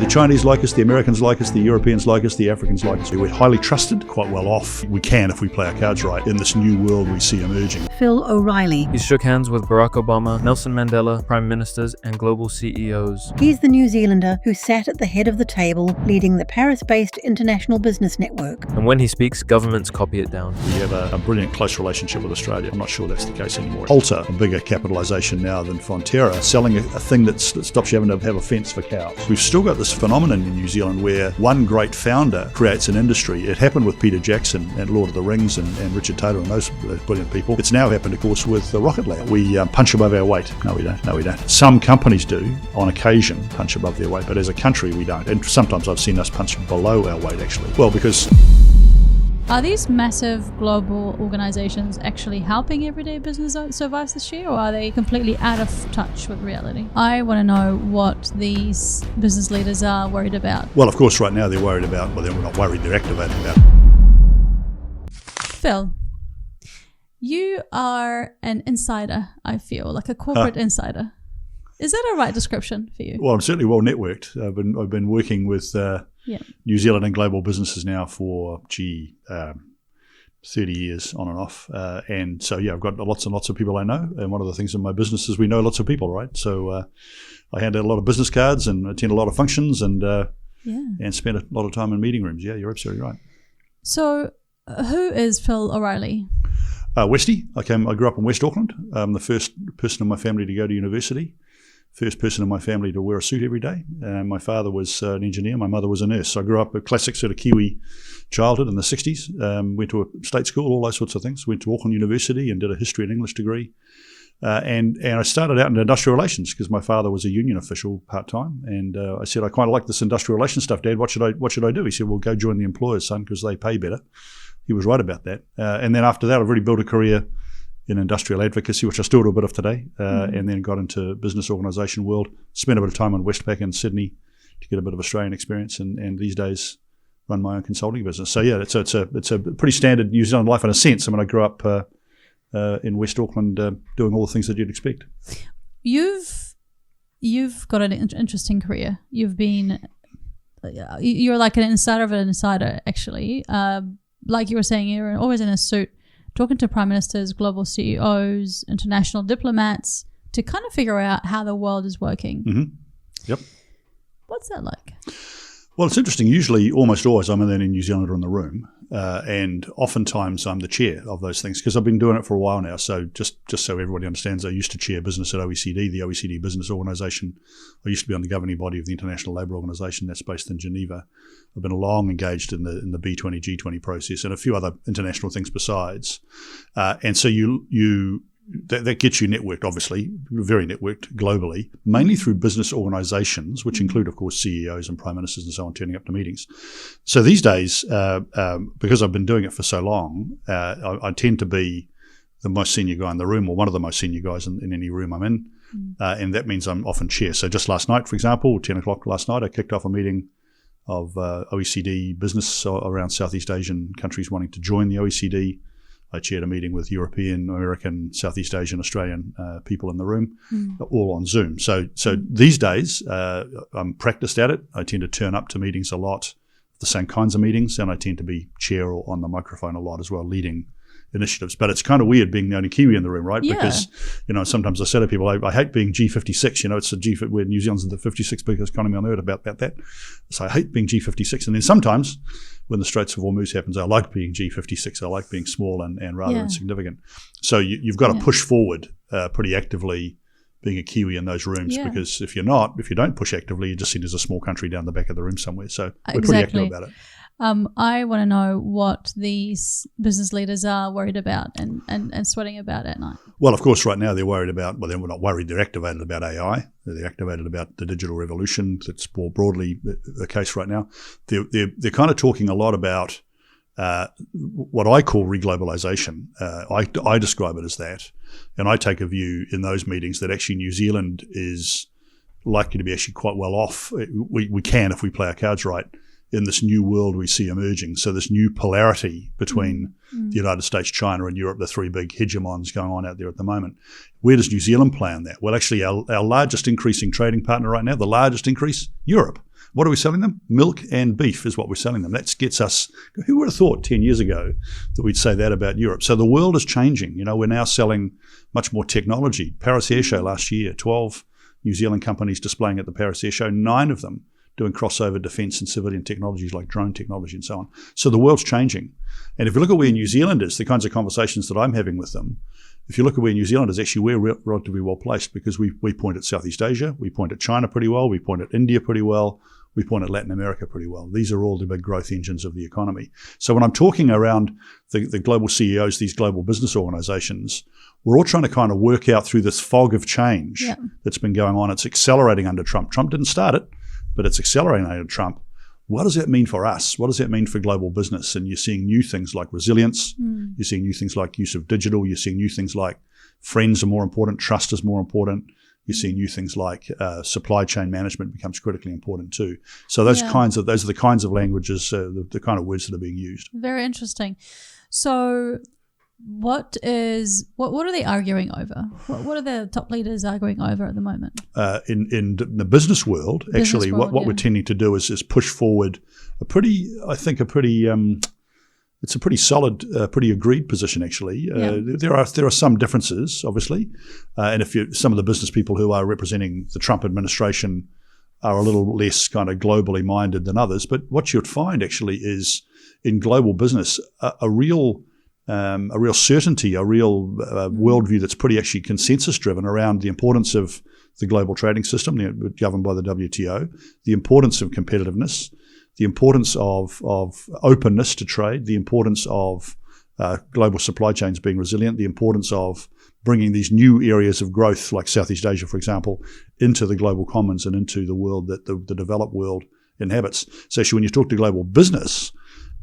The Chinese like us, the Americans like us, the Europeans like us, the Africans like us. We're highly trusted, quite well off. We can if we play our cards right in this new world we see emerging. Phil O'Reilly. He shook hands with Barack Obama, Nelson Mandela, prime ministers and global CEOs. He's the New Zealander who sat at the head of the table leading the Paris-based International Business Network. And when he speaks, governments copy it down. We have a brilliant close relationship with Australia. I'm not sure that's the case anymore. Alta, a bigger capitalisation now than Fonterra, selling a thing that stops you having to have a fence for cows. We've still got this phenomenon in New Zealand where one great founder creates an industry. It happened with Peter Jackson and Lord of the Rings and Richard Taylor and those brilliant people. It's now happened, of course, with Rocket Lab. We punch above our weight. No, we don't. Some companies do, on occasion, punch above their weight, but as a country, we don't. And sometimes I've seen us punch below our weight, actually. Well, because... Are these massive global organizations actually helping everyday business survive this year, or are they completely out of touch with reality? I want to know what these business leaders are worried about. Well, of course, right now they're worried about, well, they're not worried, they're activated about. Phil, you are an insider, I feel, like a corporate insider. Is that a right description for you? Well, I'm certainly well networked. I've been working with New Zealand and global businesses now for 30 years on and off, and so I've got lots and lots of people I know. And one of the things in my business is we know lots of people, right? So I hand out a lot of business cards and attend a lot of functions and spend a lot of time in meeting rooms. Yeah, you're absolutely right. So who is Phil O'Reilly? Westie. I grew up in West Auckland. I'm the first person in my family to go to university. First person in my family to wear a suit every day. My father was an engineer. My mother was a nurse. So I grew up a classic sort of Kiwi childhood in the 60s. Went to a state school, all those sorts of things. Went to Auckland University and did a history and English degree. And I started out in industrial relations because my father was a union official part-time. And I said, I quite like this industrial relations stuff, Dad. What should I do? He said, well, go join the employers, son, because they pay better. He was right about that. And then after that, I've really built a career in industrial advocacy, which I still do a bit of today, and then got into business organisation world. Spent a bit of time in Westpac in Sydney to get a bit of Australian experience, and these days run my own consulting business. So yeah, it's a pretty standard New Zealand life in a sense. I mean, I grew up in West Auckland doing all the things that you'd expect. You've got an interesting career. You're like an insider of an insider, actually. Like you were saying, you're always in a suit, talking to prime ministers, global CEOs, international diplomats to kind of figure out how the world is working. Mm-hmm. Yep. What's that like? Well, it's interesting. Usually, almost always, I'm in New Zealander in the room, and oftentimes I'm the chair of those things because I've been doing it for a while now. So just so everybody understands, I used to chair business at OECD, the OECD Business Organisation. I used to be on the governing body of the International Labour Organisation that's based in Geneva. I've been long engaged in the B20, G20 process and a few other international things besides. And so that gets you networked, obviously, very networked globally, mainly through business organisations, which include, of course, CEOs and prime ministers and so on turning up to meetings. So these days, because I've been doing it for so long, I tend to be the most senior guy in the room, or one of the most senior guys in any room I'm in, and that means I'm often chair. So just last night, for example, 10 o'clock last night, I kicked off a meeting of OECD business around Southeast Asian countries wanting to join the OECD. I chaired a meeting with European, American, Southeast Asian, Australian people in the room, all on Zoom. So these days, I'm practiced at it. I tend to turn up to meetings a lot, the same kinds of meetings, and I tend to be chair or on the microphone a lot as well, leading initiatives. But it's kind of weird being the only Kiwi in the room, right? Yeah. Because, sometimes I say to people, I hate being G56. It's a where New Zealand's the 56th biggest economy on earth about that. So I hate being G56. And then sometimes when the Straits of Hormuz happens, I like being G56. I like being small and rather insignificant. So you've got to push forward pretty actively being a Kiwi in those rooms, because if you don't push actively, you're just seen as a small country down the back of the room somewhere. So we're pretty active about it. I want to know what these business leaders are worried about and sweating about at night. Well, of course, right now they're worried about, they're not worried, they're activated about AI. They're activated about the digital revolution. That's more broadly the case right now. They're kind of talking a lot about what I call reglobalization. I describe it as that. And I take a view in those meetings that actually New Zealand is likely to be actually quite well off. We can, if we play our cards right, in this new world we see emerging. So this new polarity between the United States, China and Europe, the three big hegemons going on out there at the moment. Where does New Zealand play in that? Well, actually our largest increasing trading partner right now, the largest increase, Europe. What are we selling them? Milk and beef is what we're selling them. That gets us, who would have thought 10 years ago that we'd say that about Europe? So the world is changing. We're now selling much more technology. Paris Air Show last year, 12 New Zealand companies displaying at the Paris Air Show, 9 of them doing crossover defence and civilian technologies like drone technology and so on. So the world's changing. And if you look at where New Zealand is, the kinds of conversations that I'm having with them, if you look at where New Zealand is, actually we're relatively well placed because we point at Southeast Asia, we point at China pretty well, we point at India pretty well, we point at Latin America pretty well. These are all the big growth engines of the economy. So when I'm talking around the global CEOs, these global business organizations, we're all trying to kind of work out through this fog of change that's been going on. It's accelerating under Trump. Trump didn't start it, but it's accelerating under Trump. What does that mean for us? What does that mean for global business? And you're seeing new things like resilience. You're seeing new things like use of digital. You're seeing new things like friends are more important. Trust is more important. You're seeing new things like supply chain management becomes critically important too. So those are the kinds of languages, the kind of words that are being used. Very interesting. So what are they arguing over? What are the top leaders arguing over at the moment? In the business world, actually, what we're tending to do is push forward a pretty solid, pretty agreed position. Actually, there are some differences, obviously, and if some of the business people who are representing the Trump administration are a little less kind of globally minded than others. But what you'd find actually is in global business a real certainty, a real worldview that's pretty actually consensus driven around the importance of the global trading system, governed by the WTO, the importance of competitiveness, the importance of openness to trade, the importance of global supply chains being resilient, the importance of bringing these new areas of growth like Southeast Asia, for example, into the global commons and into the world that the developed world inhabits. So actually when you talk to global business,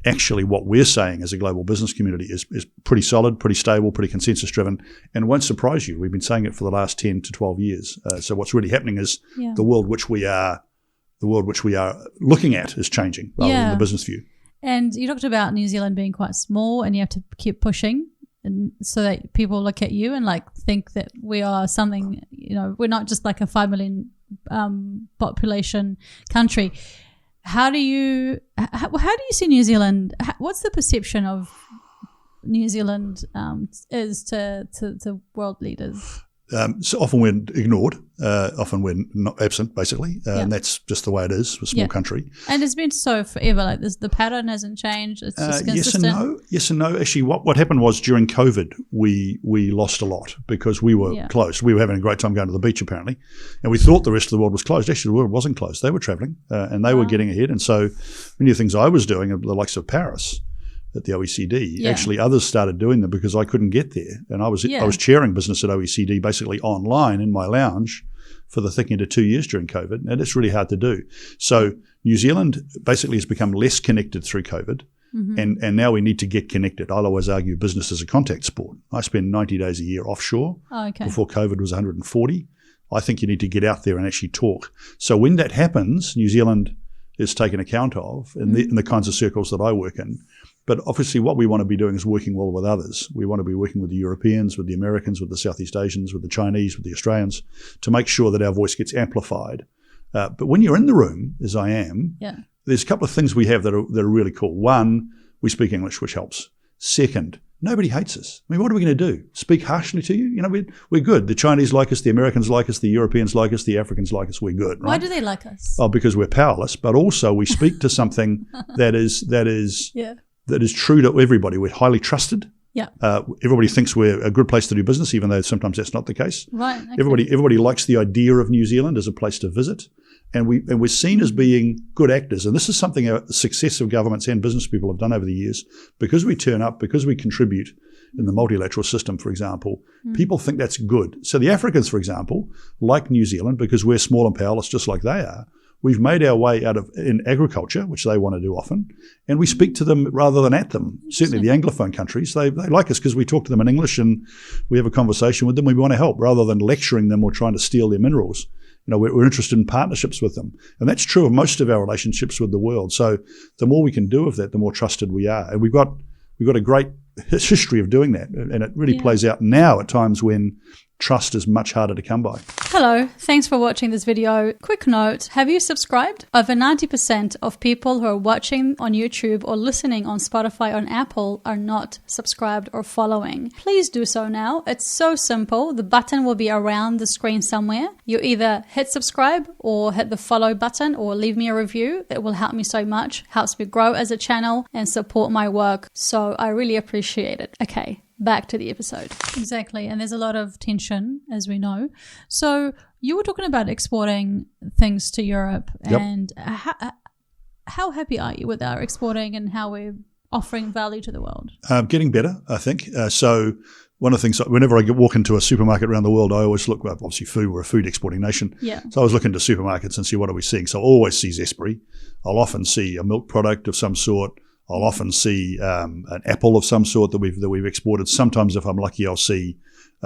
actually what we're saying as a global business community is pretty solid, pretty stable, pretty consensus driven, and it won't surprise you. We've been saying it for the last 10 to 12 years. So what's really happening is the world which we are looking at is changing rather than the business view. And you talked about New Zealand being quite small and you have to keep pushing and so that people look at you and think that we are something, we're not just like a 5 million population country. How do you see New Zealand? What's the perception of New Zealand is to world leaders? So often we're ignored, often we're not absent, basically, and that's just the way it is, a small country. And it's been so forever, like this, the pattern hasn't changed, it's just consistent. Yes and no. Actually, what happened was during COVID, we lost a lot because we were closed. We were having a great time going to the beach, apparently, and we thought the rest of the world was closed. Actually, the world wasn't closed. They were travelling, and they were getting ahead. And so many of the things I was doing, the likes of Paris, at the OECD, actually others started doing them because I couldn't get there. And I was chairing business at OECD basically online in my lounge for the thick end of 2 years during COVID, and it's really hard to do. So New Zealand basically has become less connected through COVID, and now we need to get connected. I'll always argue business is a contact sport. I spend 90 days a year offshore. Before COVID was 140. I think you need to get out there and actually talk. So when that happens, New Zealand is taken account of in the kinds of circles that I work in. But obviously what we want to be doing is working well with others. We want to be working with the Europeans, with the Americans, with the Southeast Asians, with the Chinese, with the Australians, to make sure that our voice gets amplified. But when you're in the room, as I am, there's a couple of things we have that are really cool. One, we speak English, which helps. Second, nobody hates us. I mean, what are we going to do? Speak harshly to you? We're good. The Chinese like us, the Americans like us, the Europeans like us, the Africans like us. We're good, right? Why do they like us? Oh, because we're powerless, but also we speak to something that is true to everybody. We're highly trusted. Everybody thinks we're a good place to do business, even though sometimes that's not the case. Right. Okay. Everybody likes the idea of New Zealand as a place to visit, and we're seen as being good actors. And this is something successive governments and business people have done over the years. Because we turn up, because we contribute in the multilateral system, for example, people think that's good. So the Africans, for example, like New Zealand because we're small and powerless, just like they are. We've made our way in agriculture, which they want to do often, and we speak to them rather than at them. Certainly the Anglophone countries, they like us because we talk to them in English and we have a conversation with them. We want to help rather than lecturing them or trying to steal their minerals. We're interested in partnerships with them. And that's true of most of our relationships with the world. So the more we can do of that, the more trusted we are. And we've got a great history of doing that. And it really plays out now at times when trust is much harder to come by. Hello, thanks for watching this video. Quick note, have you subscribed? Over 90% of people who are watching on YouTube or listening on Spotify or on Apple are not subscribed or following. Please do so now. It's so simple. The button will be around the screen somewhere. You either hit subscribe or hit the follow button or leave me a review. It will help me so much, helps me grow as a channel and support my work. So I really appreciate it. Okay. Back to the episode. Exactly. And there's a lot of tension, as we know. So you were talking about exporting things to Europe. Yep. And how happy are you with our exporting and how we're offering value to the world? Getting better, I think. So one of the things, whenever I walk into a supermarket around the world, I always look, well, obviously food, we're a food exporting nation. Yeah. So I always look into supermarkets and see what are we seeing. So I always see Zespri. I'll often see a milk product of some sort. I'll often see an apple of some sort that we've exported. Sometimes, if I'm lucky, I'll see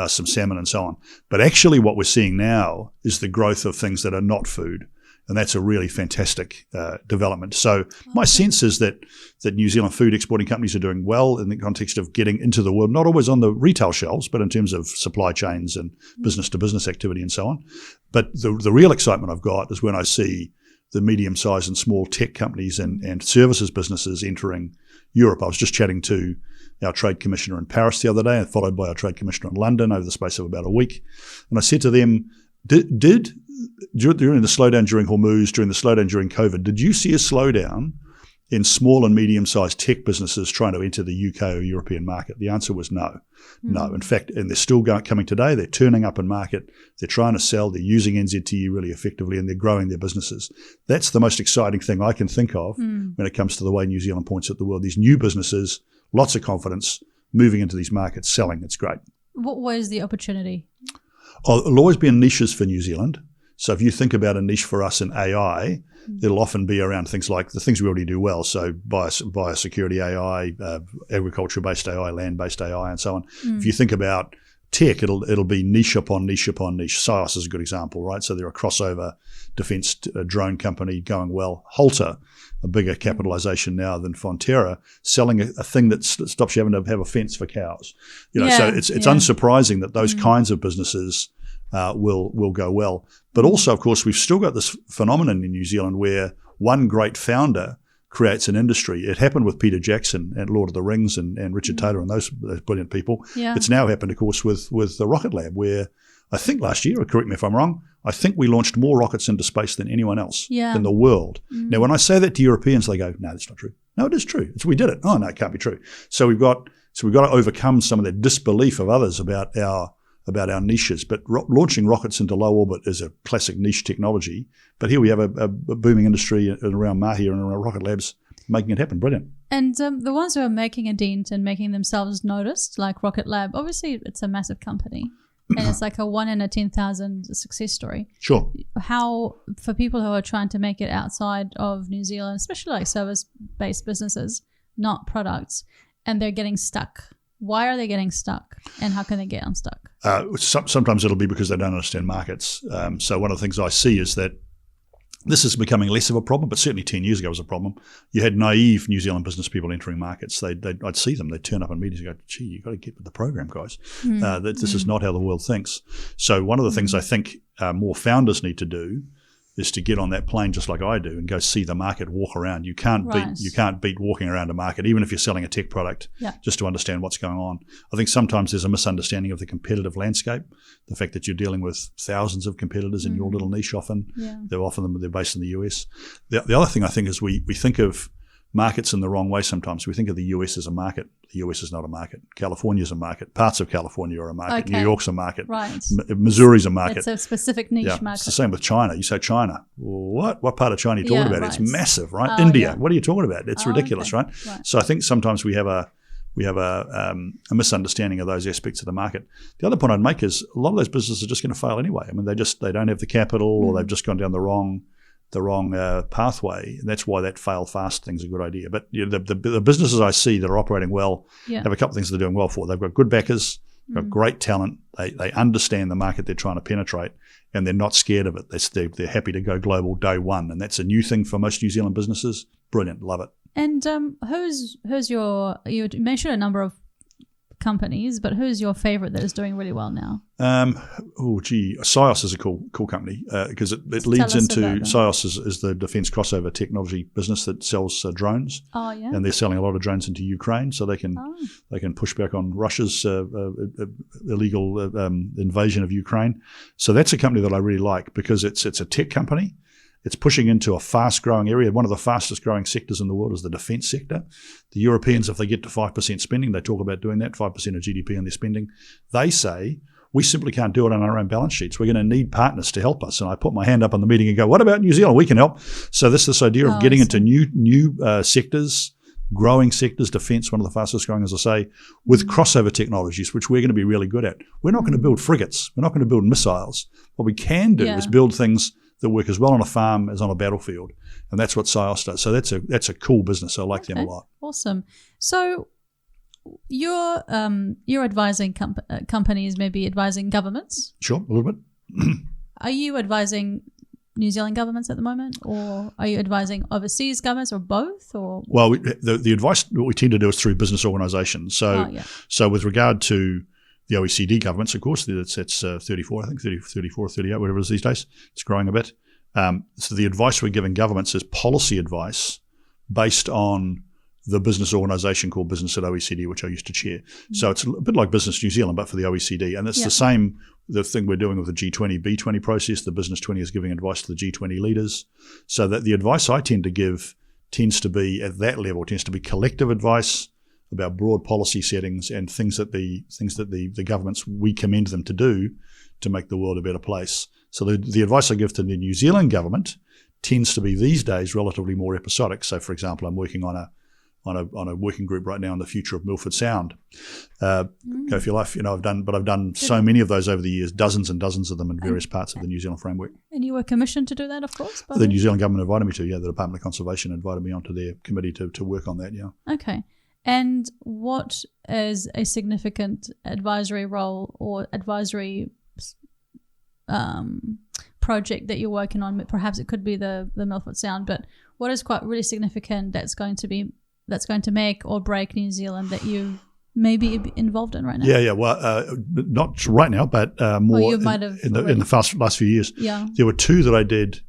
some salmon and so on. But actually, what we're seeing now is the growth of things that are not food, and that's a really fantastic development. So my sense is that New Zealand food exporting companies are doing well in the context of getting into the world, not always on the retail shelves, but in terms of supply chains and business-to-business activity and so on. But the real excitement I've got is when I see the medium-sized and small tech companies and services businesses entering Europe. I was just chatting to our trade commissioner in Paris the other day, followed by our trade commissioner in London over the space of about a week. And I said to them, during the slowdown during Hormuz, during the slowdown during COVID, did you see a slowdown in small and medium-sized tech businesses trying to enter the UK or European market? The answer was no. No. In fact, and they're still coming today. They're turning up in market. They're trying to sell. They're using NZTE really effectively, and they're growing their businesses. That's the most exciting thing I can think of when it comes to the way New Zealand points at the world. These new businesses, lots of confidence, moving into these markets, selling. It's great. What was the opportunity? Oh, there'll always be niches for New Zealand. So if you think about a niche for us in AI, it'll often be around things like the things we already do well. So biosecurity AI, agriculture-based AI, land-based AI, and so on. If you think about tech, it'll be niche upon niche upon niche. SIOS is a good example, right? So they're a crossover defense drone company going well. Halter, a bigger capitalization now than Fonterra, selling a thing that stops you having to have a fence for cows. So it's unsurprising that those kinds of businesses will go well. But also, of course, we've still got this phenomenon in New Zealand where one great founder creates an industry. It happened with Peter Jackson at Lord of the Rings and Richard Taylor and those brilliant people. Yeah. It's now happened, of course, with the Rocket Lab, where I think last year, or correct me if I'm wrong, I think we launched more rockets into space than anyone else in the world. Now, when I say that to Europeans, they go, no, that's not true. No, it is true. We did it. Oh, no, it can't be true. So we've got to overcome some of the disbelief of others about our niches. But launching rockets into low orbit is a classic niche technology. But here we have a booming industry around Mahia and around Rocket Labs making it happen. Brilliant. And the ones who are making a dent and making themselves noticed, like Rocket Lab, obviously it's a massive company. And it's like a 1 in 10,000 success story. Sure. How, for people who are trying to make it outside of New Zealand, especially like service-based businesses, not products, and they're getting stuck, why are they getting stuck, and how can they get unstuck? Sometimes it'll be because they don't understand markets. So one of the things I see is that this is becoming less of a problem, but certainly 10 years ago was a problem. You had naive New Zealand business people entering markets. I'd see them. They'd turn up in meetings and go, gee, you've got to get with the program, guys. This is not how the world thinks. So one of the things I think more founders need to do is to get on that plane just like I do and go see the market, walk around. You can't beat walking around a market, even if you're selling a tech product, just to understand what's going on. I think sometimes there's a misunderstanding of the competitive landscape, the fact that you're dealing with thousands of competitors in your little niche often. They're based in the US. The other thing I think is we think of markets in the wrong way sometimes. We think of the US as a market. The US is not a market. California's a market. Parts of California are a market. Okay. New York's a market. Right. Missouri's a market. It's a specific niche market. It's the same with China. You say China. What part of China are you talking about? Right. It's massive, right? India. Yeah. What are you talking about? It's ridiculous, right? So I think sometimes we have a misunderstanding of those aspects of the market. The other point I'd make is a lot of those businesses are just going to fail anyway. I mean, they don't have the capital, or they've just gone down the wrong pathway, and that's why that fail fast thing's a good idea. But the businesses I see that are operating well have a couple of things they're doing well for. They've got good backers, got great talent. They understand the market they're trying to penetrate, and they're not scared of it. They're happy to go global day one, and that's a new thing for most New Zealand businesses. Brilliant, love it. And who's your? You mentioned a number of companies, but who's your favorite that is doing really well now? SIOS is a cool company because it leads into SIOS is the defence crossover technology business that sells drones. Oh yeah, and they're selling a lot of drones into Ukraine, so they can push back on Russia's illegal invasion of Ukraine. So that's a company that I really like because it's a tech company. It's pushing into a fast-growing area. One of the fastest-growing sectors in the world is the defence sector. The Europeans, if they get to 5% spending, they talk about doing that, 5% of GDP in their spending. They say, we simply can't do it on our own balance sheets. We're going to need partners to help us. And I put my hand up on the meeting and go, what about New Zealand? We can help. So this idea of getting into new sectors, growing sectors, defence, one of the fastest growing, as I say, with crossover technologies, which we're going to be really good at. We're not going to build frigates. We're not going to build missiles. What we can do is build things that work as well on a farm as on a battlefield. And that's what SIOS does. So that's a cool business. I like them a lot. Awesome. So you're advising companies, maybe advising governments? Sure, a little bit. Are you advising New Zealand governments at the moment, or are you advising overseas governments, or both? Or well, the advice that we tend to do is through business organisations. So with regard to the OECD governments, of course, that's 34, I think, 34, 38, whatever it is these days. It's growing a bit. So the advice we're giving governments is policy advice based on the business organisation called Business at OECD, which I used to chair. So it's a bit like Business New Zealand, but for the OECD. And it's the same, the thing we're doing with the G20, B20 process. The Business 20 is giving advice to the G20 leaders. So that the advice I tend to give tends to be, at that level, tends to be collective advice about broad policy settings and things that the governments, we commend them to do to make the world a better place. So the advice I give to the New Zealand government tends to be these days relatively more episodic. So, for example, I'm working on a working group right now on the future of Milford Sound. Go for your life, I've done so many of those over the years, dozens and dozens of them in various parts of the New Zealand framework. And you were commissioned to do that, of course? The New Zealand government invited me to, the Department of Conservation invited me onto their committee to work on that, Okay. And what is a significant advisory role or advisory project that you're working on? Perhaps it could be the Milford Sound, but what is quite really significant that's going to make or break New Zealand that you may be involved in right now? Yeah. Well, not right now, but more you might have in the last few years. Yeah. There were two that I did.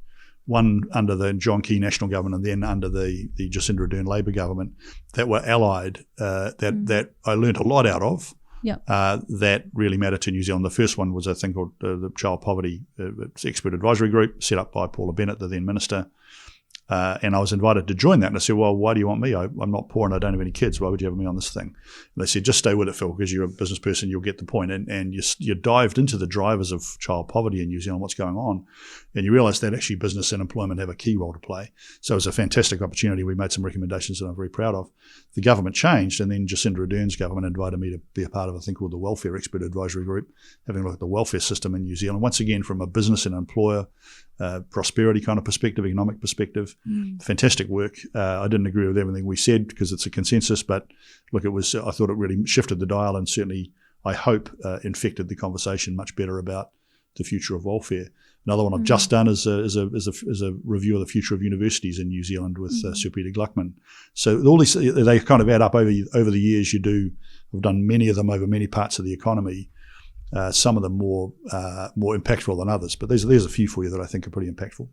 One under the John Key National Government and then under the Jacinda Ardern Labor Government that were allied that I learned a lot out of that really mattered to New Zealand. The first one was a thing called the Child Poverty Expert Advisory Group set up by Paula Bennett, the then Minister. And I was invited to join that. And I said, well, why do you want me? I'm not poor and I don't have any kids. Why would you have me on this thing? And they said, just stay with it, Phil, because you're a business person. You'll get the point. And you dived into the drivers of child poverty in New Zealand, what's going on. And you realise that actually business and employment have a key role to play. So it was a fantastic opportunity. We made some recommendations that I'm very proud of. The government changed, and then Jacinda Ardern's government invited me to be a part of a thing called the Welfare Expert Advisory Group, having a look at the welfare system in New Zealand. Once again, from a business and employer prosperity kind of perspective, economic perspective. Fantastic work. I didn't agree with everything we said because it's a consensus, but look, I thought it really shifted the dial and certainly, I hope, infected the conversation much better about the future of welfare. Another one I've just done is a review of the future of universities in New Zealand with Sir Peter Gluckman. So all these, they kind of add up over the years. I've done many of them over many parts of the economy. Some of them more impactful than others, but there's a few for you that I think are pretty impactful.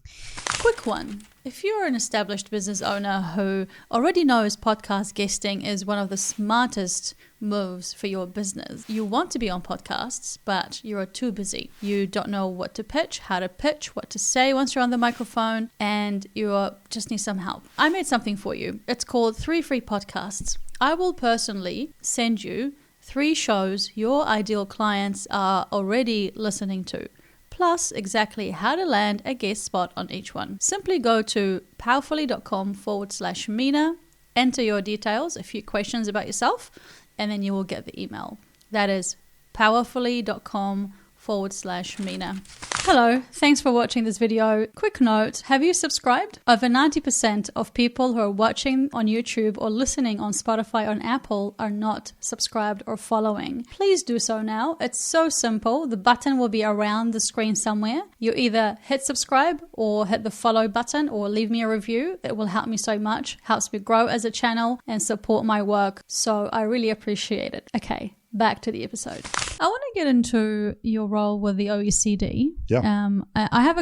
Quick one. If you're an established business owner who already knows podcast guesting is one of the smartest moves for your business, you want to be on podcasts, but you're too busy. You don't know what to pitch, how to pitch, what to say once you're on the microphone, and you just need some help. I made something for you. It's called 3 Free Podcasts. I will personally send you 3 shows your ideal clients are already listening to, plus exactly how to land a guest spot on each one. Simply go to pwrfully.com/Mina, enter your details, a few questions about yourself, and then you will get the email. That is pwrfully.com/Mina. Hello, thanks for watching this video. Quick note, have you subscribed? Over 90% of people who are watching on YouTube or listening on Spotify or on Apple are not subscribed or following. Please do so now. It's so simple. The button will be around the screen somewhere. You either hit subscribe or hit the follow button or leave me a review. It will help me so much, helps me grow as a channel and support my work. So I really appreciate it. Okay. back to the episode. I want to get into your role with the OECD. Yeah. I have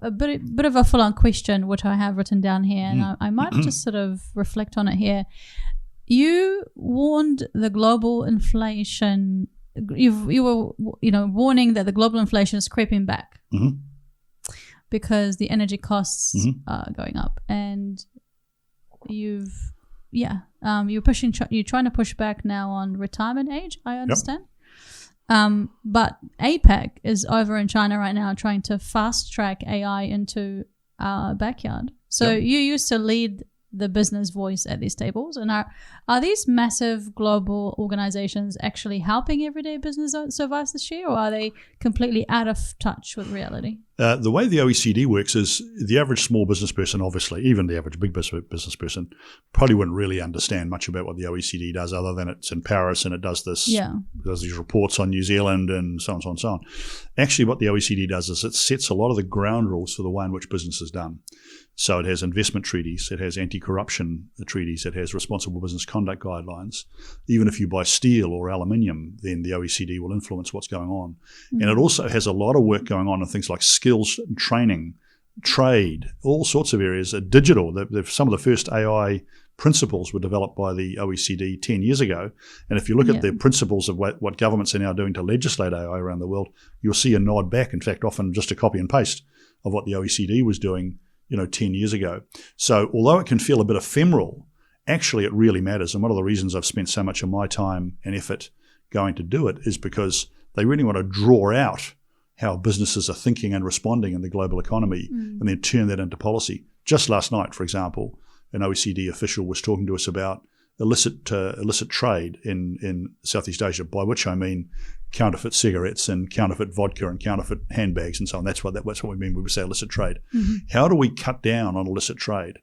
a bit of a full-on question, which I have written down here, and I might just sort of reflect on it here. You warned the global inflation. You were warning that the global inflation is creeping back because the energy costs are going up, and you're trying to push back now on retirement age, I understand. But APAC is over in China right now trying to fast track AI into our backyard. So you used to lead the business voice at these tables, and are these massive global organizations actually helping everyday business survive this year, or are they completely out of touch with reality? The way the OECD works is the average small business person, obviously, even the average big business person, probably wouldn't really understand much about what the OECD does, other than it's in Paris and it does this, does these reports on New Zealand and so on, so on, so on. Actually, what the OECD does is it sets a lot of the ground rules for the way in which business is done. So it has investment treaties, it has anti-corruption treaties, it has responsible business conduct guidelines. Even if you buy steel or aluminium, then the OECD will influence what's going on. And it also has a lot of work going on in things like skills and training, trade, all sorts of areas. Digital, some of the first AI principles were developed by the OECD 10 years ago. And if you look at the principles of what governments are now doing to legislate AI around the world, you'll see a nod back, in fact, often just a copy and paste of what the OECD was doing 10 years ago. So although it can feel a bit ephemeral, actually it really matters. And one of the reasons I've spent so much of my time and effort going to do it is because they really want to draw out how businesses are thinking and responding in the global economy and then turn that into policy. Just last night, for example, an OECD official was talking to us about illicit trade in Southeast Asia, by which I mean counterfeit cigarettes and counterfeit vodka and counterfeit handbags and so on. That's what we mean when we say illicit trade. How do we cut down on illicit trade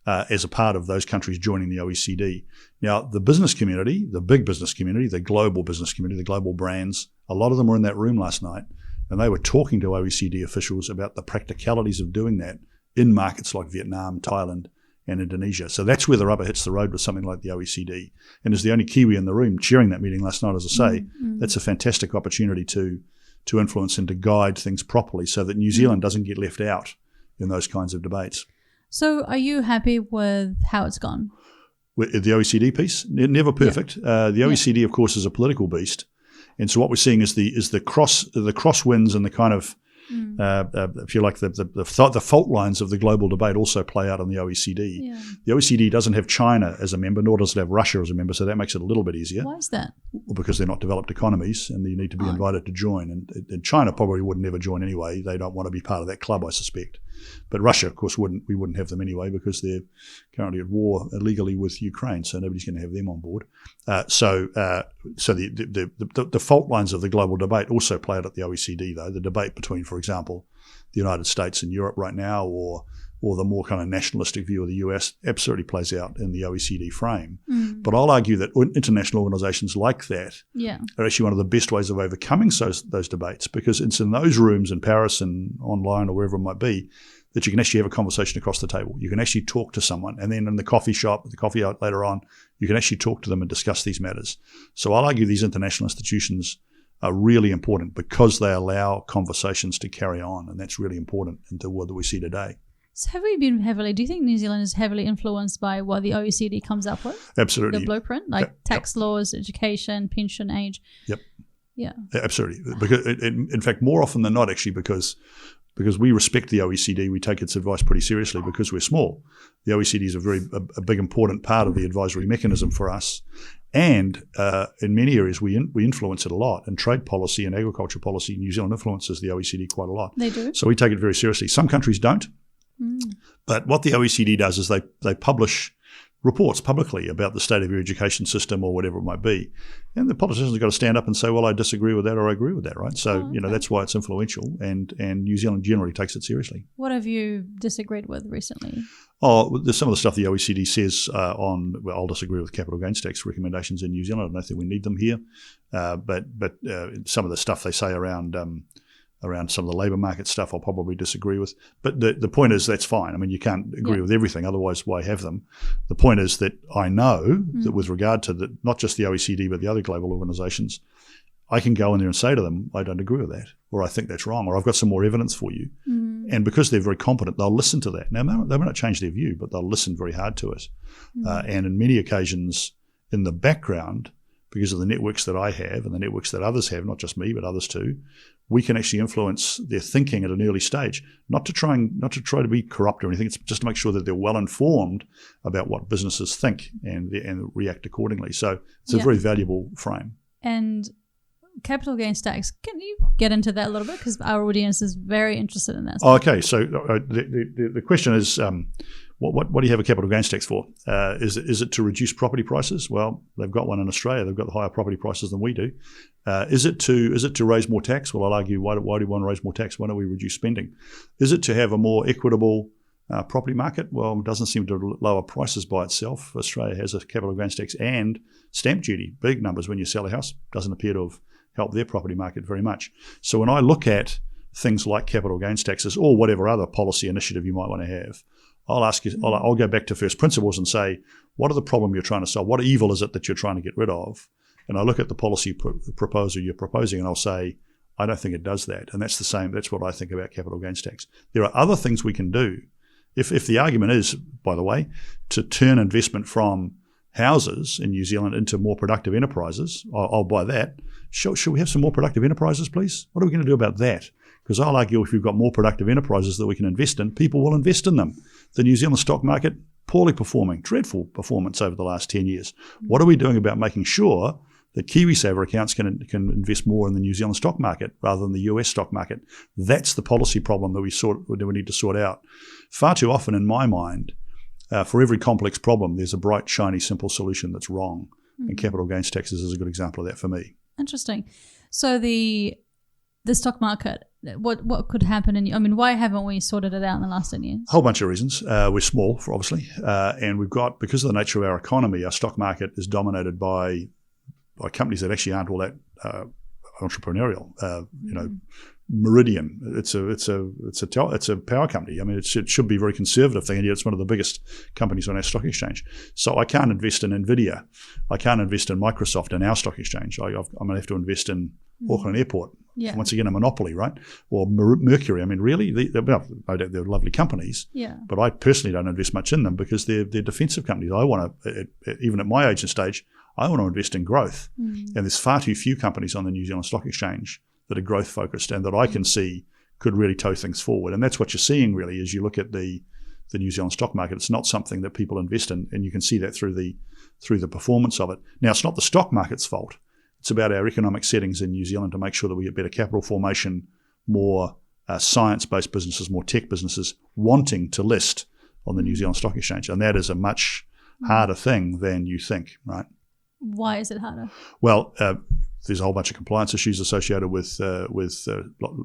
as a part of those countries joining the OECD? Now, the business community, the big business community, the global business community, the global brands, a lot of them were in that room last night, and they were talking to OECD officials about the practicalities of doing that in markets like Vietnam, Thailand, and Indonesia. So that's where the rubber hits the road with something like the OECD. And as the only Kiwi in the room chairing that meeting last night, as I say, that's a fantastic opportunity to influence and to guide things properly so that New Zealand doesn't get left out in those kinds of debates. So are you happy with how it's gone? With the OECD piece, never perfect. The OECD, of course, is a political beast. And so what we're seeing is the crosswinds and the kind of if you like, the fault lines of the global debate also play out on the OECD. Yeah. The OECD doesn't have China as a member, nor does it have Russia as a member, so that makes it a little bit easier. Why is that? Well, because they're not developed economies and you need to be invited to join. And China probably would never join anyway. They don't want to be part of that club, I suspect. But Russia, of course, we wouldn't have them anyway because they're currently at war illegally with Ukraine, so nobody's going to have them on board. So the fault lines of the global debate also play out at the OECD, though. The debate between, for example, the United States and Europe right now, or the more kind of nationalistic view of the US, absolutely plays out in the OECD frame. But I'll argue that international organisations like that are actually one of the best ways of overcoming those debates, because it's in those rooms in Paris and online or wherever it might be that you can actually have a conversation across the table. You can actually talk to someone, and then in the coffee shop, the coffee out later on, you can actually talk to them and discuss these matters. So I'll argue these international institutions are really important because they allow conversations to carry on, and that's really important in the world that we see today. So have we been do you think New Zealand is heavily influenced by what the OECD comes up with? Absolutely. The blueprint, like tax laws, education, pension age? Yep. Yeah. Absolutely. Because in fact, more often than not, actually, because we respect the OECD, we take its advice pretty seriously because we're small. The OECD is a big, important part of the advisory mechanism for us. And in many areas, we influence it a lot. In trade policy and agriculture policy, New Zealand influences the OECD quite a lot. They do? So we take it very seriously. Some countries don't. But what the OECD does is they publish reports publicly about the state of your education system or whatever it might be. And the politicians have got to stand up and say, well, I disagree with that or I agree with that, right? So, that's why it's influential, and New Zealand generally takes it seriously. What have you disagreed with recently? Oh, there's some of the stuff the OECD says I'll disagree with capital gains tax recommendations in New Zealand. I don't think we need them here. But some of the stuff they say around Around some of the labour market stuff, I'll probably disagree with. But the point is, that's fine. I mean, you can't agree with everything, otherwise why have them? The point is that I know that with regard to not just the OECD, but the other global organisations, I can go in there and say to them, I don't agree with that, or I think that's wrong, or I've got some more evidence for you. And because they're very competent, they'll listen to that. Now, they may not change their view, but they'll listen very hard to it. And in many occasions, in the background, because of the networks that I have and the networks that others have, not just me, but others too, we can actually influence their thinking at an early stage, not to try to be corrupt or anything. It's just to make sure that they're well informed about what businesses think and react accordingly. So it's a very valuable frame. And capital gains tax, can you get into that a little bit? Because our audience is very interested in that. Oh, okay. So the question is, what do you have a capital gains tax for? Is it to reduce property prices? Well, they've got one in Australia. They've got the higher property prices than we do. Is it to raise more tax? Well, I'll argue, why do we want to raise more tax? Why don't we reduce spending? Is it to have a more equitable property market? Well, it doesn't seem to lower prices by itself. Australia has a capital gains tax and stamp duty, big numbers when you sell a house. Doesn't appear to have helped their property market very much. So when I look at things like capital gains taxes or whatever other policy initiative you might want to have, I'll ask you. I'll go back to first principles and say, what are the problem you're trying to solve? What evil is it that you're trying to get rid of? And I look at the policy proposal you're proposing, and I'll say, I don't think it does that. And that's the same. That's what I think about capital gains tax. There are other things we can do. If the argument is, by the way, to turn investment from houses in New Zealand into more productive enterprises, I'll buy that. Should we have some more productive enterprises, please? What are we going to do about that? Because I'll argue if we've got more productive enterprises that we can invest in, people will invest in them. The New Zealand stock market, poorly performing, dreadful performance over the last 10 years. What are we doing about making sure that KiwiSaver accounts can invest more in the New Zealand stock market rather than the US stock market? That's the policy problem that we need to sort out. Far too often, in my mind, for every complex problem, there's a bright, shiny, simple solution that's wrong. And capital gains taxes is a good example of that for me. Interesting. So the stock market, what could happen? Why haven't we sorted it out in the last 10 years? A whole bunch of reasons. We're small, obviously, and we've got, because of the nature of our economy, our stock market is dominated by companies that actually aren't all that entrepreneurial. Meridian, it's a power company. I mean, it should be a very conservative thing, and yet it's one of the biggest companies on our stock exchange. So I can't invest in Nvidia. I can't invest in Microsoft in our stock exchange. I'm going to have to invest in Auckland Airport. Yeah. Once again, a monopoly, right? Or Mercury. I mean, really, they're lovely companies. Yeah. But I personally don't invest much in them because they're defensive companies. I want to, even at my age and stage, I want to invest in growth. And there's far too few companies on the New Zealand Stock Exchange that are growth focused and that I can see could really tow things forward. And that's what you're seeing really as you look at the New Zealand stock market. It's not something that people invest in, and you can see that through the performance of it. Now, it's not the stock market's fault. It's about our economic settings in New Zealand to make sure that we get better capital formation, more science-based businesses, more tech businesses wanting to list on the New Zealand Stock Exchange. And that is a much harder thing than you think, right? Why is it harder? Well, there's a whole bunch of compliance issues associated with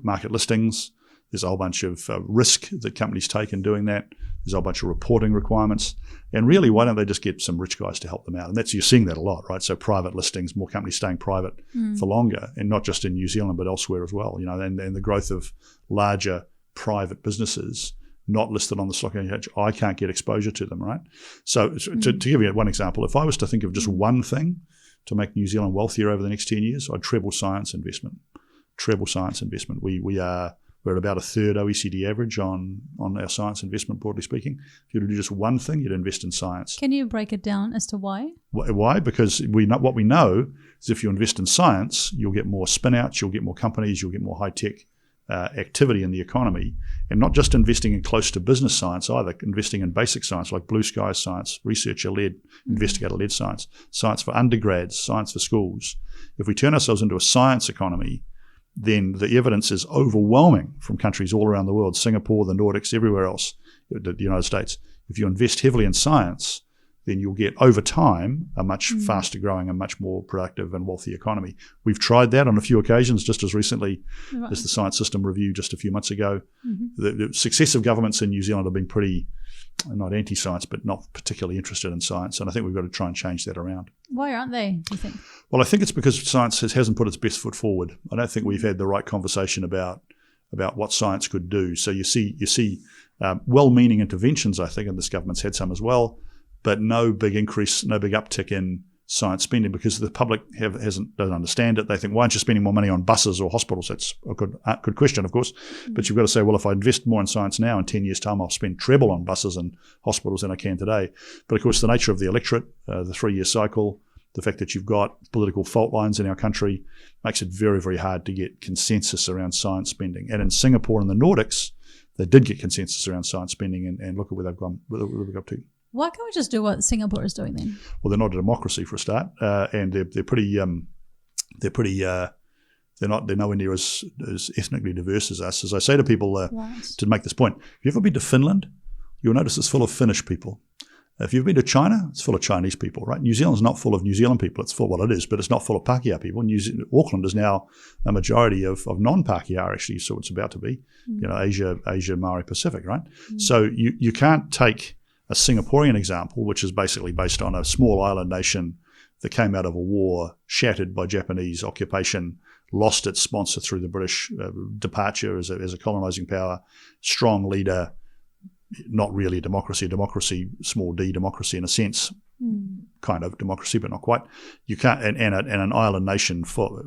market listings. There's a whole bunch of risk that companies take in doing that. There's a whole bunch of reporting requirements. And really, why don't they just get some rich guys to help them out? And you're seeing that a lot, right? So private listings, more companies staying private for longer, and not just in New Zealand, but elsewhere as well. And the growth of larger private businesses not listed on the stock exchange, I can't get exposure to them, right? So to give you one example, if I was to think of just one thing to make New Zealand wealthier over the next 10 years, I'd treble science investment. We're at about a third OECD average on our science investment, broadly speaking. If you were to do just one thing, you'd invest in science. Can you break it down as to why? Why? Because what we know is if you invest in science, you'll get more spin-outs, you'll get more companies, you'll get more high-tech activity in the economy, and not just investing in close-to-business science either, investing in basic science like blue sky science, researcher-led, investigator-led science, science for undergrads, science for schools. If we turn ourselves into a science economy, then the evidence is overwhelming from countries all around the world, Singapore, the Nordics, everywhere else, the United States. If you invest heavily in science, then you'll get, over time, a much faster growing and much more productive and wealthy economy. We've tried that on a few occasions, just as recently as the Science System Review just a few months ago. The successive governments in New Zealand have been pretty, not anti-science, but not particularly interested in science. And I think we've got to try and change that around. Why aren't they, do you think? Well, I think it's because science hasn't put its best foot forward. I don't think we've had the right conversation about about what science could do. So you see well-meaning interventions, I think, and this government's had some as well, but no big increase, no big uptick in science spending because the public don't understand it. They think, why aren't you spending more money on buses or hospitals? That's a good question, of course. But you've got to say, well, if I invest more in science now, in 10 years' time, I'll spend treble on buses and hospitals than I can today. But of course, the nature of the electorate, the 3-year cycle, the fact that you've got political fault lines in our country makes it very, very hard to get consensus around science spending. And in Singapore and the Nordics, they did get consensus around science spending, and look at where they've gone, where they've got to. Why can't we just do what Singapore is doing then? Well, they're not a democracy for a start, and they're nowhere near as ethnically diverse as us. As I say to people to make this point, if you ever been to Finland, you'll notice it's full of Finnish people. If you've been to China, it's full of Chinese people, right? New Zealand's not full of New Zealand people. It's full, well, it is, but it's not full of Pākehā people. Auckland is now a majority of non-Pākehā, actually, so it's about to be, Asia, Maori Pacific, right? So you can't take a Singaporean example, which is basically based on a small island nation that came out of a war, shattered by Japanese occupation, lost its sponsor through the British departure as a colonizing power, strong leader, not really a democracy, small d democracy in a sense, kind of democracy, but not quite. You can't, and an island nation for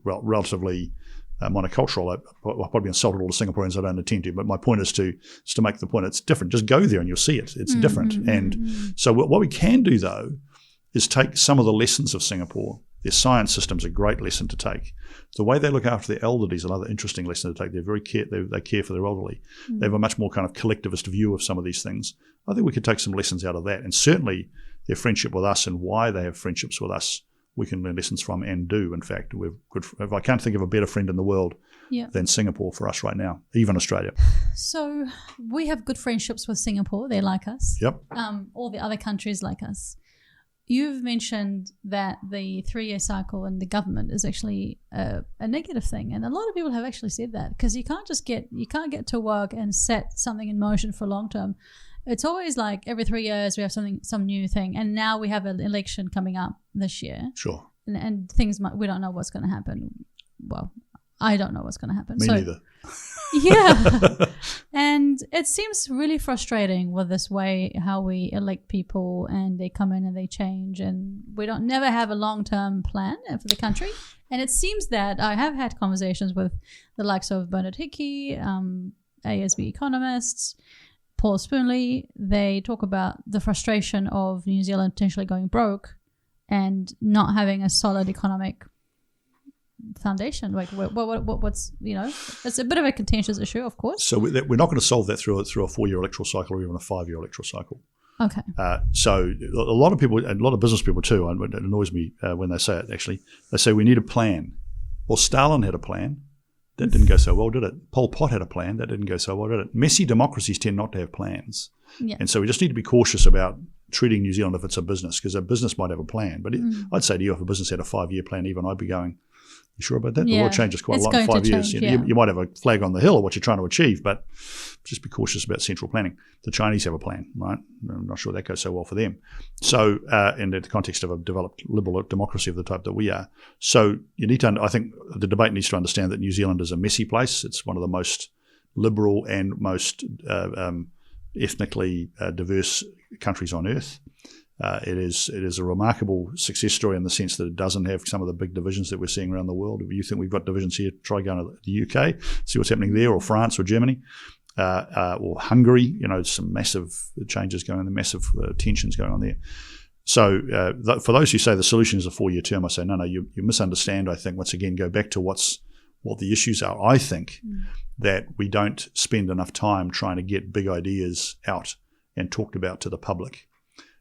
relatively monocultural. I'll probably insulted all the Singaporeans. I don't intend to, but my point is to make the point. It's different. Just go there and you'll see it. It's different. And so what we can do though is take some of the lessons of Singapore. Their science system's a great lesson to take. The way they look after their elderly is another interesting lesson to take. They're very they care for their elderly. They have a much more kind of collectivist view of some of these things. I think we could take some lessons out of that. And certainly their friendship with us and why they have friendships with us, we can learn lessons from and do. In fact, we're good. I can't think of a better friend in the world than Singapore for us right now, even Australia. So we have good friendships with Singapore. They like us. Yep. All the other countries like us. You've mentioned that the 3-year cycle in the government is actually a negative thing, and a lot of people have actually said that because you can't get to work and set something in motion for long term. It's always like every 3 years we have some new thing, and now we have an election coming up this year. Sure. And things we don't know what's going to happen. Well, I don't know what's going to happen. Me neither. Yeah. And it seems really frustrating with this way how we elect people and they come in and they change, and we never have a long-term plan for the country. And it seems that I have had conversations with the likes of Bernard Hickey, ASB economists, Paul Spoonley. They talk about the frustration of New Zealand potentially going broke and not having a solid economic foundation. Like what's it's a bit of a contentious issue, of course. So we're not going to solve that through a 4-year electoral cycle or even a 5-year electoral cycle. Okay. So a lot of people, and a lot of business people too, and it annoys me when they say it, actually, they say we need a plan. Well, Stalin had a plan. That didn't go so well, did it? Pol Pot had a plan. That didn't go so well, did it? Messy democracies tend not to have plans. Yeah. And so we just need to be cautious about treating New Zealand if it's a business, because a business might have a plan. But I'd say to you, if a business had a 5-year plan, even I'd be going, you sure about that? The world changes quite a lot in 5 years. You might have a flag on the hill of what you're trying to achieve, but just be cautious about central planning. The Chinese have a plan, right? I'm not sure that goes so well for them. So in the context of a developed liberal democracy of the type that we are. So you need to, I think the debate needs to understand that New Zealand is a messy place. It's one of the most liberal and most ethnically diverse countries on earth. It is a remarkable success story in the sense that it doesn't have some of the big divisions that we're seeing around the world. If you think we've got divisions here, try going to the UK, see what's happening there, or France or Germany, or Hungary. Some massive changes going on, massive tensions going on there. So for those who say the solution is a 4-year term, I say, no, you misunderstand. I think, once again, go back to what the issues are. I think that we don't spend enough time trying to get big ideas out and talked about to the public.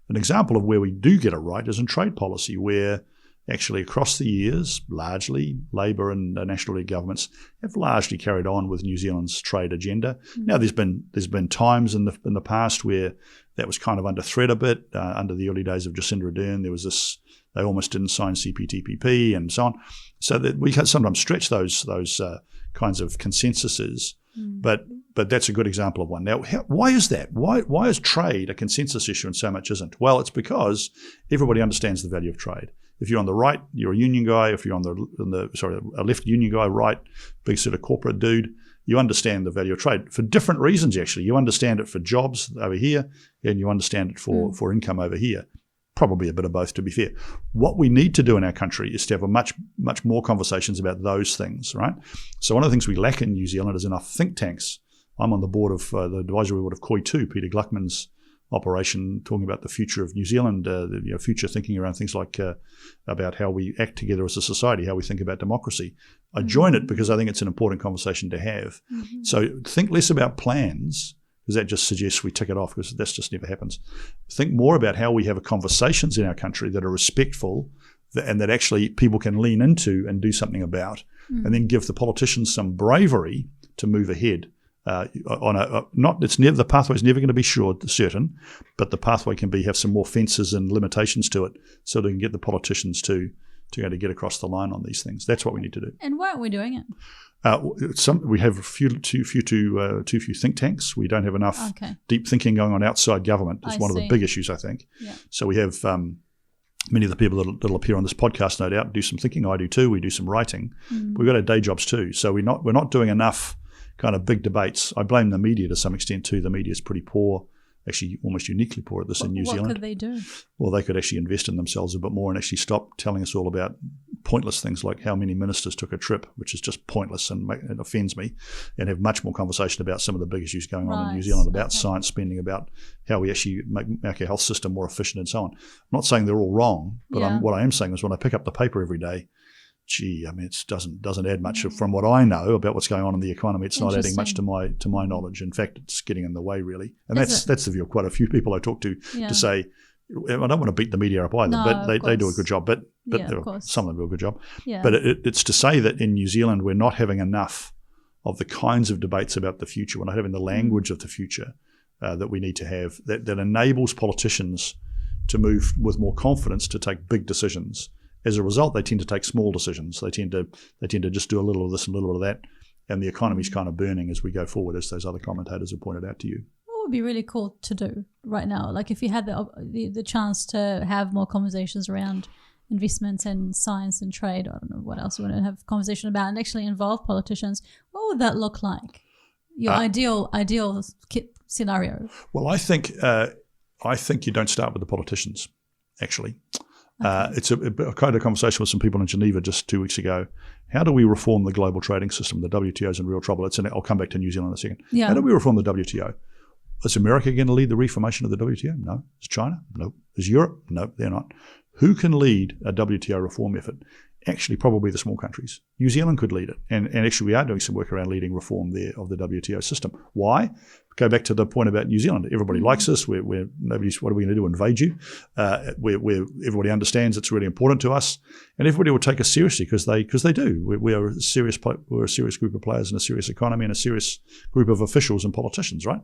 An example of where we do get it right is in trade policy, where actually across the years, largely Labor and national league governments have largely carried on with New Zealand's trade agenda. Now, there's been times in the past where that was kind of under threat a bit. Under the early days of Jacinda Ardern, there was this, they almost didn't sign CPTPP and so on. So that we can sometimes stretch those kinds of consensuses. But that's a good example of one. Now, why is that? Why is trade a consensus issue and so much isn't? Well, it's because everybody understands the value of trade. If you're on the right, you're a union guy. If you're on a left union guy, right, big sort of corporate dude, you understand the value of trade for different reasons, actually. You understand it for jobs over here, and you understand it for income over here. Probably a bit of both, to be fair. What we need to do in our country is to have a much more conversations about those things, right? So one of the things we lack in New Zealand is enough think tanks. I'm on the board of the advisory board of KOI2, Peter Gluckman's operation, talking about the future of New Zealand, future thinking around things like about how we act together as a society, how we think about democracy. I join it because I think it's an important conversation to have. So think less about plans, because that just suggests we tick it off, because that just never happens. Think more about how we have conversations in our country that are respectful and that actually people can lean into and do something about, and then give the politicians some bravery to move ahead. The pathway is never going to be certain, but the pathway can have some more fences and limitations to it, so they can get the politicians to get across the line on these things. That's what we need to do. And why aren't we doing it? We have too few think tanks. We don't have enough deep thinking going on outside government. It's one of the big issues, I think. Yeah. So we have many of the people that'll appear on this podcast, no doubt, do some thinking. I do too. We do some writing. We've got our day jobs too. So we're not doing enough kind of big debates. I blame the media to some extent too. The media is pretty poor, actually almost uniquely poor at this in New Zealand. What could they do? Well, they could actually invest in themselves a bit more and actually stop telling us all about pointless things like how many ministers took a trip, which is just pointless and it offends me, and have much more conversation about some of the big issues going on in New Zealand, about science spending, about how we actually make our health system more efficient and so on. I'm not saying they're all wrong, but what I am saying is when I pick up the paper every day, it doesn't add much from what I know about what's going on in the economy. It's not adding much to my knowledge. In fact, it's getting in the way, really. And that's the view of quite a few people I talk to say, I don't want to beat the media up either, but they do a good job. But some of them do a good job. Yeah. But it's to say that in New Zealand we're not having enough of the kinds of debates about the future. We're not having the language of the future that we need to have that enables politicians to move with more confidence to take big decisions. As a result, they tend to take small decisions. They tend to just do a little of this and a little of that, and the economy's kind of burning as we go forward, as those other commentators have pointed out to you. What would be really cool to do right now? Like if you had the chance to have more conversations around investments and science and trade, I don't know what else you want to have a conversation about, and actually involve politicians, what would that look like? Your ideal scenario? Well, I think you don't start with the politicians, actually. It's a kind of conversation with some people in Geneva just 2 weeks ago. How do we reform the global trading system? The WTO's in real trouble. I'll come back to New Zealand in a second. Yeah. How do we reform the WTO? Is America going to lead the reformation of the WTO? No. Is China? No. Is Europe? No, they're not. Who can lead a WTO reform effort? Actually, probably the small countries. New Zealand could lead it. And actually, we are doing some work around leading reform there of the WTO system. Why? Go back to the point about New Zealand. Everybody likes us. What are we going to do? Invade you? Everybody understands it's really important to us, and everybody will take us seriously because they do. We're a serious group of players in a serious economy and a serious group of officials and politicians, right?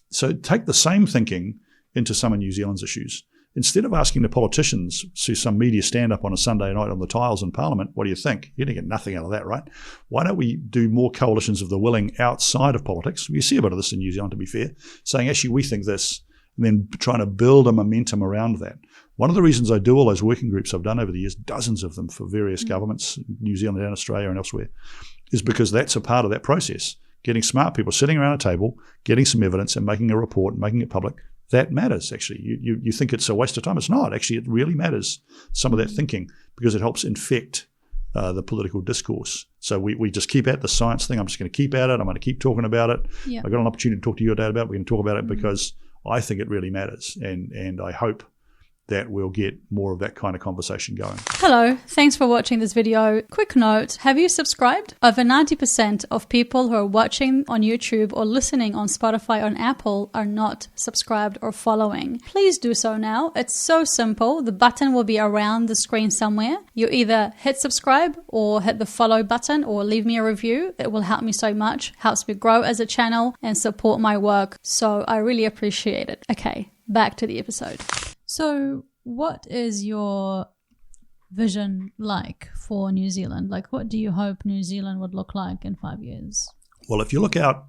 So take the same thinking into some of New Zealand's issues. Instead of asking the politicians to some media stand-up on a Sunday night on the tiles in Parliament, what do you think? You're going to get nothing out of that, right? Why don't we do more coalitions of the willing outside of politics? You see a bit of this in New Zealand, to be fair, saying, actually, we think this, and then trying to build a momentum around that. One of the reasons I do all those working groups I've done over the years, dozens of them for various governments, New Zealand and Australia and elsewhere, is because that's a part of that process. Getting smart people sitting around a table, getting some evidence and making a report and making it public. That matters, actually. You think it's a waste of time. It's not. Actually, it really matters, some of that thinking, because it helps infect the political discourse. So we just keep at the science thing. I'm just going to keep at it. I'm going to keep talking about it. Yeah. I got an opportunity to talk to you today about it. We're going to talk about it because I think it really matters. And I hope that we'll get more of that kind of conversation going. Hello, thanks for watching this video. Quick note, have you subscribed? Over 90% of people who are watching on YouTube or listening on Spotify or on Apple are not subscribed or following. Please do so now. It's so simple. The button will be around the screen somewhere. You either hit subscribe or hit the follow button or leave me a review. It will help me so much, helps me grow as a channel and support my work. So I really appreciate it. Okay, back to the episode. So what is your vision like for New Zealand? Like, what do you hope New Zealand would look like in 5 years? Well, if you look out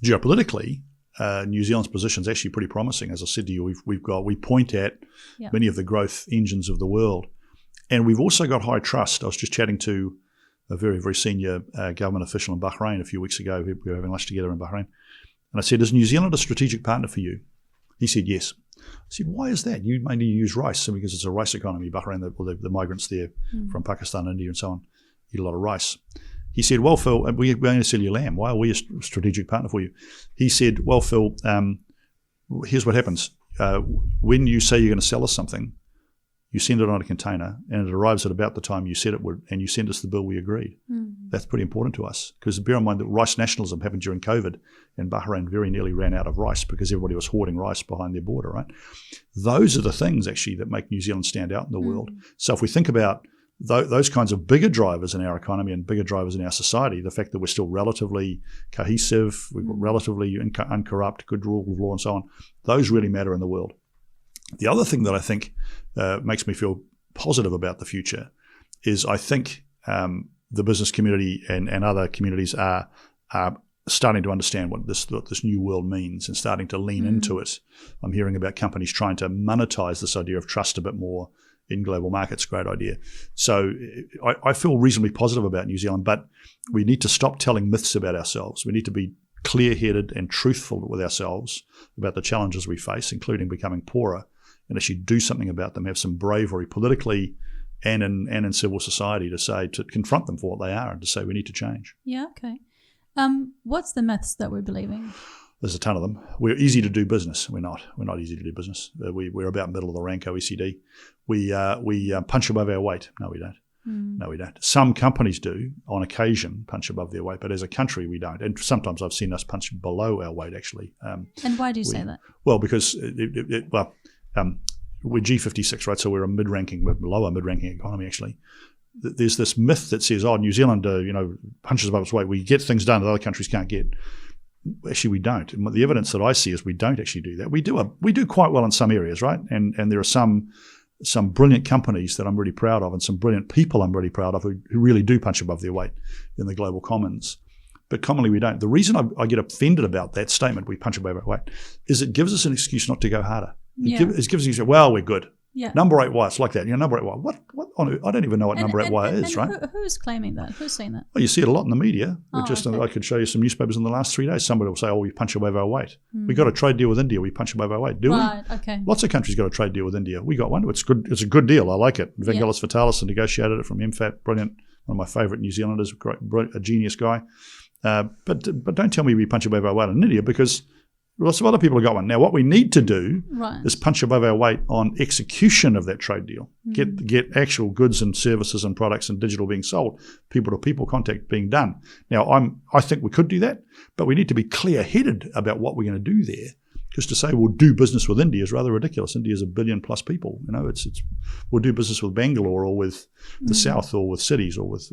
geopolitically, New Zealand's position is actually pretty promising. As I said to you, we point at many of the growth engines of the world, and we've also got high trust. I was just chatting to very, very senior government official in Bahrain a few weeks ago. We were having lunch together in Bahrain. And I said, is New Zealand a strategic partner for you? He said, yes. I said, why is that? You mainly use rice. So because it's a rice economy, Bahrain, the migrants there from Pakistan, India and so on, eat a lot of rice. He said, well, Phil, we only sell you lamb. Why are we a strategic partner for you? He said, well, Phil, here's what happens. When you say you're going to sell us something, you send it on a container and it arrives at about the time you said it would, and you send us the bill we agreed. That's pretty important to us, because bear in mind that rice nationalism happened during COVID, and Bahrain very nearly ran out of rice because everybody was hoarding rice behind their border, right? Those are the things actually that make New Zealand stand out in the world. So if we think about those kinds of bigger drivers in our economy and bigger drivers in our society, the fact that we're still relatively cohesive, we've got relatively uncorrupt, good rule of law and so on, those really matter in the world. The other thing that I think makes me feel positive about the future is I think the business community and other communities are starting to understand what this new world means and starting to lean into it. I'm hearing about companies trying to monetize this idea of trust a bit more in global markets. Great idea. So I feel reasonably positive about New Zealand, but we need to stop telling myths about ourselves. We need to be clear-headed and truthful with ourselves about the challenges we face, including becoming poorer, and actually do something about them, have some bravery politically and in civil society to confront them for what they are and to say we need to change. Yeah, okay. What's the myths that we're believing? There's a ton of them. We're easy to do business. We're not. We're not easy to do business. We're about middle of the rank OECD. We punch above our weight. No, we don't. No, we don't. Some companies do, on occasion, punch above their weight, but as a country, we don't. And sometimes I've seen us punch below our weight, actually. And why do you say that? Well, because we're G56, right? So we're a lower mid-ranking economy, actually. There's this myth that says, New Zealand, punches above its weight. We get things done that other countries can't get. Actually, we don't. And the evidence that I see is we don't actually do that. We do quite well in some areas, right? And there are some brilliant companies that I'm really proud of and some brilliant people I'm really proud of who really do punch above their weight in the global commons. But commonly we don't. The reason I get offended about that statement, we punch above our weight, is it gives us an excuse not to go harder. It gives us an excuse, well, we're good. Yeah. Number 8 Y, it's like that. Number 8 Y. What on earth? I don't even know what number 8 Y is, right? Who's claiming that? Who's saying that? Well, you see it a lot in the media. Okay. I could show you some newspapers in the last 3 days. Somebody will say, we punch above our weight. We got a trade deal with India. We punch above our weight. Do we? Right, okay. Lots of countries got a trade deal with India. We got one. It's good. It's a good deal. I like it. Vangelis Vitalis negotiated it from MFAT. Brilliant. One of my favourite New Zealanders. A genius guy. But don't tell me we punch above our weight in India, because lots of other people have got one. Now, what we need to do is punch above our weight on execution of that trade deal. Get actual goods and services and products and digital being sold, people-to-people contact being done. Now, I think we could do that, but we need to be clear-headed about what we're going to do there. Because to say we'll do business with India is rather ridiculous. India is 1 billion plus people. We'll do business with Bangalore or with the South or with cities or with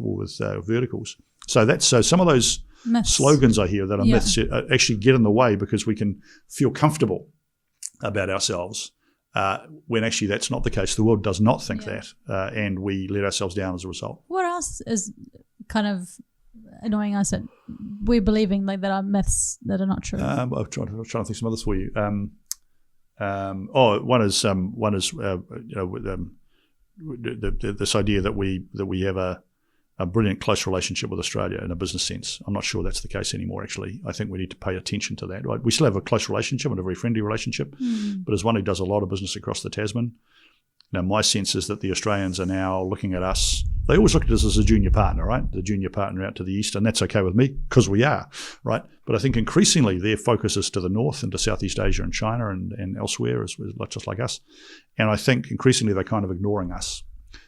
verticals. So some of those myths. Slogans I hear that are myths actually get in the way, because we can feel comfortable about ourselves when actually that's not the case. The world does not think that, and we let ourselves down as a result. What else is kind of annoying us that we're believing that are myths that are not true? I'm trying to think of some others for you. One is this idea that we have a brilliant close relationship with Australia in a business sense. I'm not sure that's the case anymore, actually. I think we need to pay attention to that. Right? We still have a close relationship and a very friendly relationship, but as one who does a lot of business across the Tasman, my sense is that the Australians are now looking at us. They always looked at us as a junior partner, right? The junior partner out to the east, and that's okay with me because we are, right? But I think increasingly their focus is to the north and to Southeast Asia and China and elsewhere, just like us. And I think increasingly they're kind of ignoring us.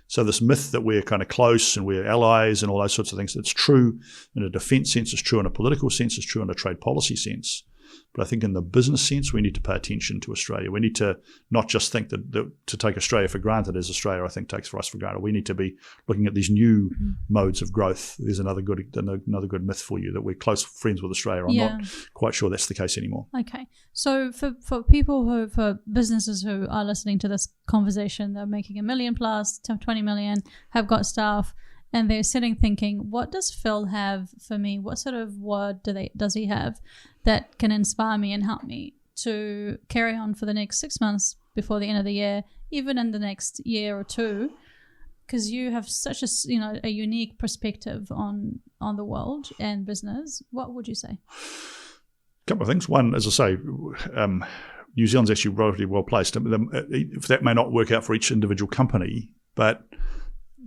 So this myth that we're kind of close and we're allies and all those sorts of things, it's true in a defence sense, it's true in a political sense, it's true in a trade policy sense. But I think in the business sense, we need to pay attention to Australia. We need to not just think that to take Australia for granted as Australia, I think, takes for us for granted. We need to be looking at these new modes of growth. There's another good myth for you, that we're close friends with Australia. I'm not quite sure that's the case anymore. Okay. So for people for businesses who are listening to this conversation, they're making $1 million plus, 20 million, have got staff, and they're sitting thinking, what does Phil have for me? What sort of word does he have that can inspire me and help me to carry on for the next 6 months before the end of the year, even in the next year or two? because you have such a unique perspective on the world and business, what would you say? A couple of things. One, as I say, New Zealand's actually relatively well placed. If that may not work out for each individual company, but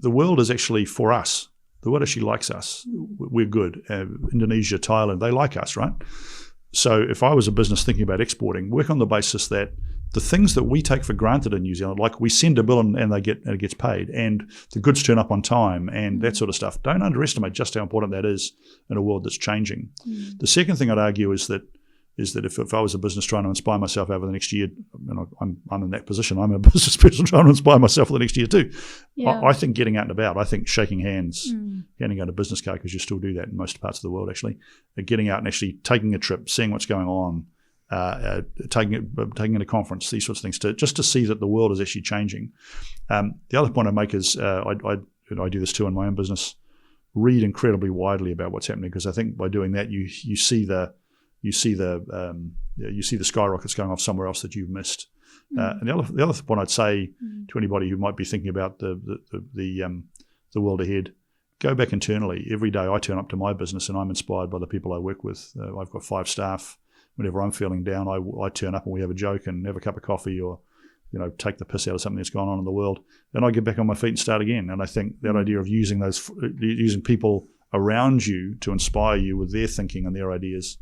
the world is actually for us. The world actually likes us. We're good. Indonesia, Thailand, they like us, right? So if I was a business thinking about exporting, work on the basis that the things that we take for granted in New Zealand, like we send a bill and it gets paid, and the goods turn up on time and that sort of stuff, don't underestimate just how important that is in a world that's changing. The second thing I'd argue is that if I was a business trying to inspire myself over the next year, and I'm in that position, I'm a business person trying to inspire myself for the next year too. Yeah. I think getting out and about, I think shaking hands, handing out a business card, because you still do that in most parts of the world actually, getting out and actually taking a trip, seeing what's going on, taking a conference, these sorts of things, just to see that the world is actually changing. The other point I make is I do this too in my own business, read incredibly widely about what's happening, because I think by doing that you see the skyrockets going off somewhere else that you've missed. And the other point I'd say to anybody who might be thinking about the world ahead, go back internally. Every day I turn up to my business and I'm inspired by the people I work with. I've got 5 staff. Whenever I'm feeling down, I turn up and we have a joke and have a cup of coffee, or take the piss out of something that's gone on in the world. Then I get back on my feet and start again. And I think that idea of using people around you to inspire you with their thinking and their ideas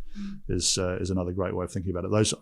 is another great way of thinking about it. Those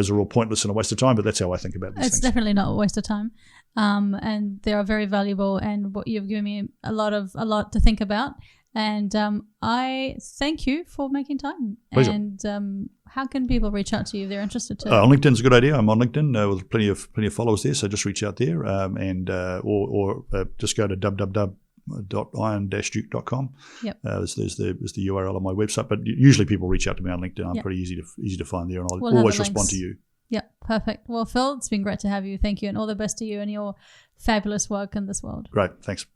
are all pointless and a waste of time, but that's how I think about these things. It's definitely not a waste of time, and they are very valuable. And what you've given me a lot to think about. And I thank you for making time. Pleasure. And how can people reach out to you if they're interested to? LinkedIn's a good idea. I'm on LinkedIn with plenty of followers there, so just reach out there, or just go to www.iron-duke.com. Yep. There's the URL on my website, but usually people reach out to me on LinkedIn. I'm pretty easy to find there, and I'll always respond to you. Yep, perfect. Well, Phil, it's been great to have you. Thank you, and all the best to you and your fabulous work in this world. Great, thanks.